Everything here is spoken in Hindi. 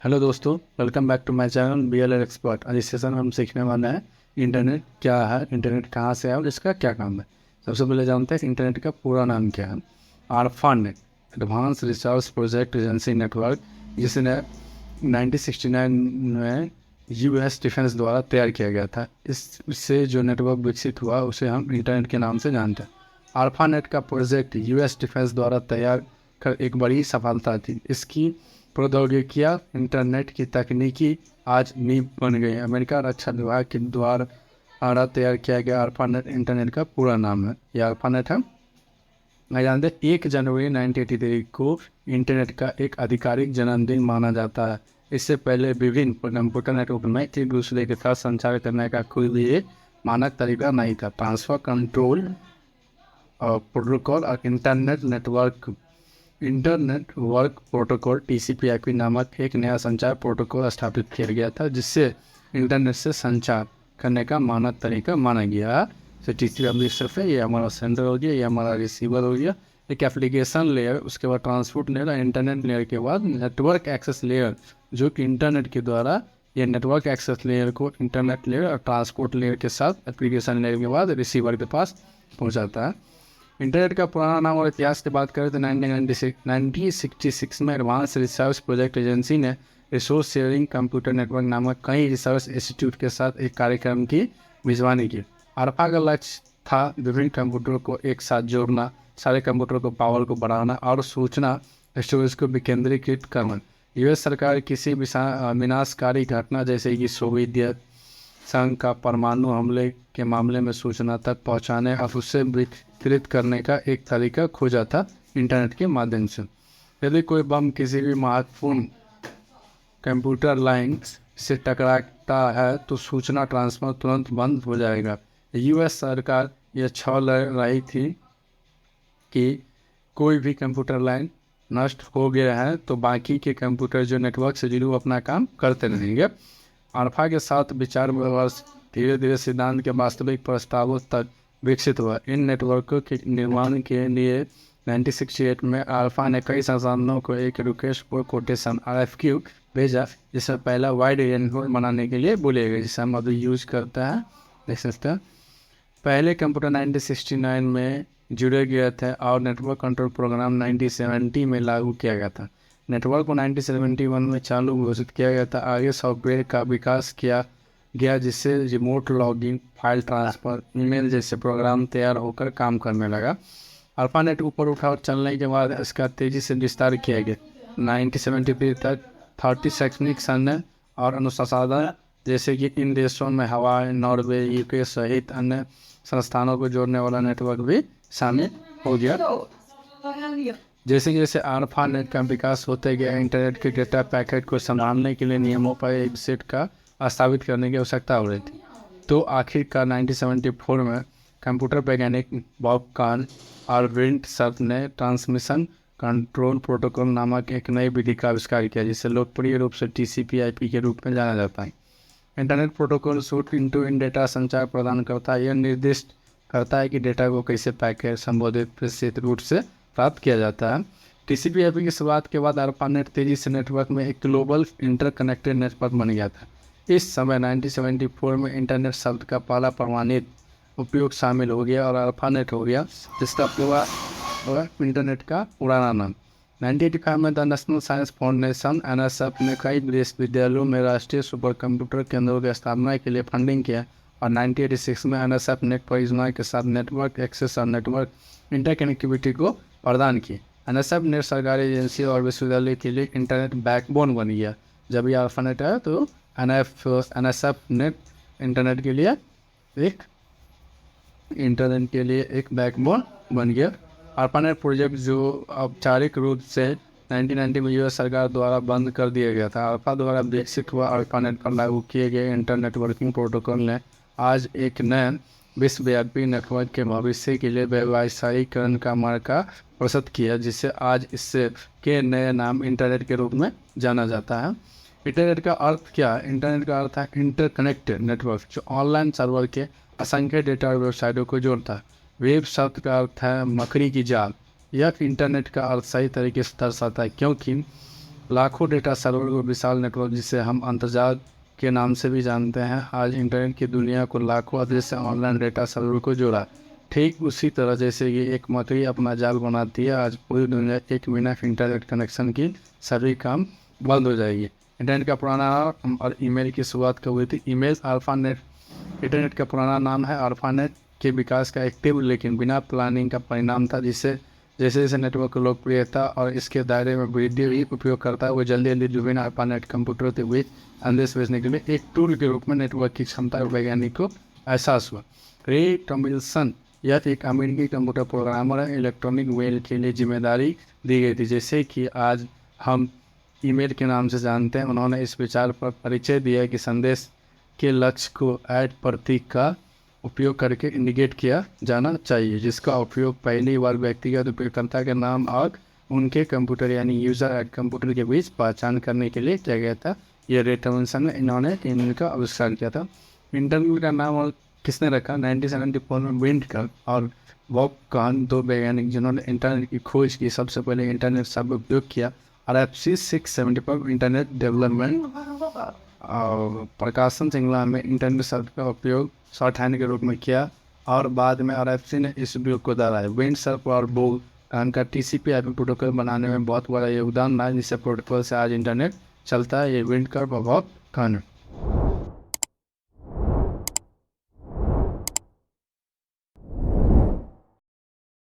हेलो दोस्तों, welcome back to my channel BLR expert. आज इस सेशन में हम सीखने वाले हैं इंटरनेट क्या है, इंटरनेट कहाँ से है और इसका क्या काम है। सबसे पहले जानते हैं इंटरनेट का पूरा नाम क्या है। ARPANET, advance resource project agency network, जिसने 1969 में US डिफेंस द्वारा तैयार किया गया था। इससे जो नेटवर्क विकसित हुआ उसे हम इंटरनेट के नाम से जानते हैं। ARPANET का प्रोजेक्ट US डिफेंस द्वारा तैयार कर एक बड़ी सफलता थी। इसकी प्रौद्योगिकियाँ इंटरनेट की तकनीकी आज नींव बन गई है। अमेरिका रक्षा विभाग के द्वारा तैयार किया गया ARPANET इंटरनेट का पूरा नाम है। यह ARPANET है। मैं जानते 1 जनवरी 1983 को इंटरनेट का एक आधिकारिक जन्मदिन माना जाता है। इससे पहले विभिन्न कंप्यूटर नेटवर्क में एक दूसरे के साथ संचार करने का कोई भी मानक तरीका नहीं था। ट्रांसफर कंट्रोल और प्रोटोकॉल और इंटरनेट वर्क प्रोटोकॉल TCP/IP नामक एक नया संचार प्रोटोकॉल स्थापित किया गया था, जिससे इंटरनेट से संचार करने का मानक तरीका माना गया। तो TCP/IP सिर्फ है, ये हमारा सेंडर हो गया, ये हमारा रिसीवर हो गया। एक एप्लीकेशन लेयर, उसके बाद ट्रांसपोर्ट लेयर, इंटरनेट लेयर के बाद नेटवर्क एक्सेस लेयर, जो कि इंटरनेट के द्वारा ये नेटवर्क एक्सेस लेयर को इंटरनेट लेयर और ट्रांसपोर्ट लेयर के साथ एप्लीकेशन लेयर के बाद रिसीवर के पास पहुँचाता है। इंटरनेट का पुराना नाम और इतिहास की बात करें तो 1966 में एडवांस रिसर्च प्रोजेक्ट एजेंसी ने रिसोर्स शेयरिंग कंप्यूटर नेटवर्क नामक कई रिसर्च इंस्टीट्यूट के साथ एक कार्यक्रम की मेजबानी की। ARPA का लक्ष्य था विभिन्न कंप्यूटरों को एक साथ जोड़ना, सारे कंप्यूटरों को पावर को बढ़ाना और सूचना स्टोरेज को विकेंद्रीकृत करना। US सरकार किसी विनाशकारी घटना जैसे कि सोवियत संघ का परमाणु हमले के मामले में सूचना तक पहुंचाने और उससे वितरित करने का एक तरीका खोजा था इंटरनेट के माध्यम से। यदि कोई बम किसी भी महत्वपूर्ण कंप्यूटर लाइन से टकराता है तो सूचना ट्रांसफर तुरंत बंद हो जाएगा। US सरकार यह छह लड़ रही थी कि कोई भी कंप्यूटर लाइन नष्ट हो गया है तो बाकी के कंप्यूटर जो नेटवर्क से जुड़े अपना काम करते रहेंगे। ARPA के साथ विचार विमर्श धीरे धीरे सिद्धांत के वास्तविक प्रस्तावों तक विकसित हुआ। इन नेटवर्कों के निर्माण के लिए 1968 में ARPA ने कई संसाधनों को एक रिक्वेस्ट फॉर कोटेशन RFQ भेजा, जिसमें पहला वाइड रेंज बनाने के लिए बोले गए, जिसे हम अभी यूज करते हैं। देख सकते हैं पहले कंप्यूटर 1969 में जुड़े गए थे और नेटवर्क कंट्रोल प्रोग्राम 1970 में लागू किया गया था। नेटवर्क को 1971 में चालू घोषित किया गया था। आगे सॉफ्टवेयर का विकास किया गया, जिससे remote logging, file transfer, email जैसे प्रोग्राम तैयार होकर काम करने लगा। ARPANET ऊपर उठा और चलने के बाद इसका तेज़ी से विस्तार किया गया। 1973 तक 30 शैक्षणिक संघ और अनुसंधान जैसे कि इन देशों में हवाई, नॉर्वे, UK सहित अन्य संस्थानों को जोड़ने वाला नेटवर्क भी शामिल हो गया। जैसे जैसे ARPANET का विकास होते गया, इंटरनेट के डेटा पैकेट को संभालने के लिए नियमों पर एक सेट का स्थापित करने की आवश्यकता हो रही थी। तो आखिरकार 1974 में कंप्यूटर वैज्ञानिक बॉब कान और विंट सर्फ ने ट्रांसमिशन कंट्रोल प्रोटोकॉल नामक एक नई विधि का आविष्कार किया, जिसे लोकप्रिय रूप से TCP/IP के रूप में जाना जाता है। इंटरनेट प्रोटोकॉल शूट इंटू इन डेटा संचार प्रदान करता है। यह निर्दिष्ट करता है कि डेटा को कैसे पैकेट संबोधित प्रेषित रूट से प्राप्त किया जाता है। TCP/IP की शुरुआत के बाद ARPANET तेजी से नेटवर्क में एक ग्लोबल इंटरकनेक्टेड नेटवर्क बन गया था। इस समय 1974 में इंटरनेट शब्द का पहला प्रमाणित उपयोग शामिल हो गया और ARPANET हो गया, जिसका पूरा इंटरनेट का पुराना नाम। 1985 में the national science foundation NSF ने कई विश्वविद्यालयों में राष्ट्रीय सुपर कंप्यूटर केंद्रों की स्थापना के लिए फंडिंग किया और 1986 में NSF ने परियोजना के साथ नेटवर्क एक्सेस और नेटवर्क इंटरकनेक्टिविटी को प्रदान की। NSF ने सरकारी एजेंसी और विश्वविद्यालय के लिए इंटरनेट बैकबोन बन गया। जब ये ARPANET है तो NSF ने इंटरनेट के लिए एक बैकबोन बन गया। ARPANET प्रोजेक्ट जो औपचारिक रूप से 1990 में US सरकार द्वारा बंद कर दिया गया था। ARPA द्वारा विकसित हुआ ARPANET पर लागू किए गए इंटरनेट वर्किंग प्रोटोकॉल ने आज एक नए विश्वव्यापी नेटवर्क के भविष्य के लिए व्यावसायीकरण का मार्ग का प्रशस्त किया, जिसे आज इससे के नए नाम इंटरनेट के रूप में जाना जाता है। इंटरनेट का अर्थ क्या है? इंटरनेट का अर्थ है इंटरकनेक्टेड नेटवर्क, जो ऑनलाइन सर्वर के असंख्य डेटा और वेबसाइटों को जोड़ता है। वेब शब्द का अर्थ है मकड़ी की जाल। यह इंटरनेट का अर्थ सही तरीके से दर्शाता है, क्योंकि लाखों डेटा सर्वर को विशाल नेटवर्क जिसे हम अंतर्जाल के नाम से भी जानते हैं, आज इंटरनेट की दुनिया को लाखों अदृश्य ऑनलाइन डेटा सर्वर को जोड़ा। ठीक उसी तरह जैसे कि एक मकड़ी अपना जाल बनाती है, आज पूरी दुनिया एक बिना इंटरनेट कनेक्शन की सभी काम बंद हो जाएगी। इंटरनेट का पुराना नाम और ईमेल की शुरुआत कब हुई थी? ईमेल अल्फानेट इंटरनेट का पुराना नाम है। अल्फानेट के विकास का एक्टिव लेकिन बिना प्लानिंग का परिणाम था, जिससे जैसे जैसे नेटवर्क की लोकप्रियता और इसके दायरे में वृद्धि हुई, उपयोगकर्ता वो जल्दी जल्दी विभिन्न अल्फानेट कंप्यूटर के बीच संदेश भेजने के लिए एक टूल के रूप में नेटवर्क की क्षमता वैज्ञानिक को एहसास हुआ। रे टॉमलिंसन यह एक अमेरिकी कंप्यूटर प्रोग्रामर है। इलेक्ट्रॉनिक मेल के लिए जिम्मेदारी दी गई थी, जैसे कि आज हम ईमेल के नाम से जानते हैं। उन्होंने इस विचार पर परिचय दिया कि संदेश के लक्ष्य को ऐड प्रतीक का उपयोग करके इंडिकेट किया जाना चाहिए, जिसका उपयोग पहली बार व्यक्तिगत उपयोगकर्ता के नाम और उनके कंप्यूटर यानी यूज़र एट कंप्यूटर के बीच पहचान करने के लिए किया गया था। ये रे टॉमलिंसन ने इन्होंने इनका आविष्कार किया था। इंटरनेट का नाम और किसने रखा? 1974 में विंडकर और बॉब काहन, दो वैज्ञानिक जिन्होंने इंटरनेट की खोज की। सबसे पहले इंटरनेट शब्द उपयोग किया RFC 675 इंटरनेट डेवलपमेंट और प्रकाशन श्रृंखला में इंटरनेट शब्द का उपयोग शॉर्टहैंड के रूप में किया और बाद में RFC ने इस उपयोग को दोहराया। विंडसर्फ और बॉब काहन का TCP/IP प्रोटोकॉल बनाने में बहुत बड़ा योगदान रहा, जिससे प्रोटोकॉल से आज इंटरनेट चलता है। ये विंडकर और बॉब काहन।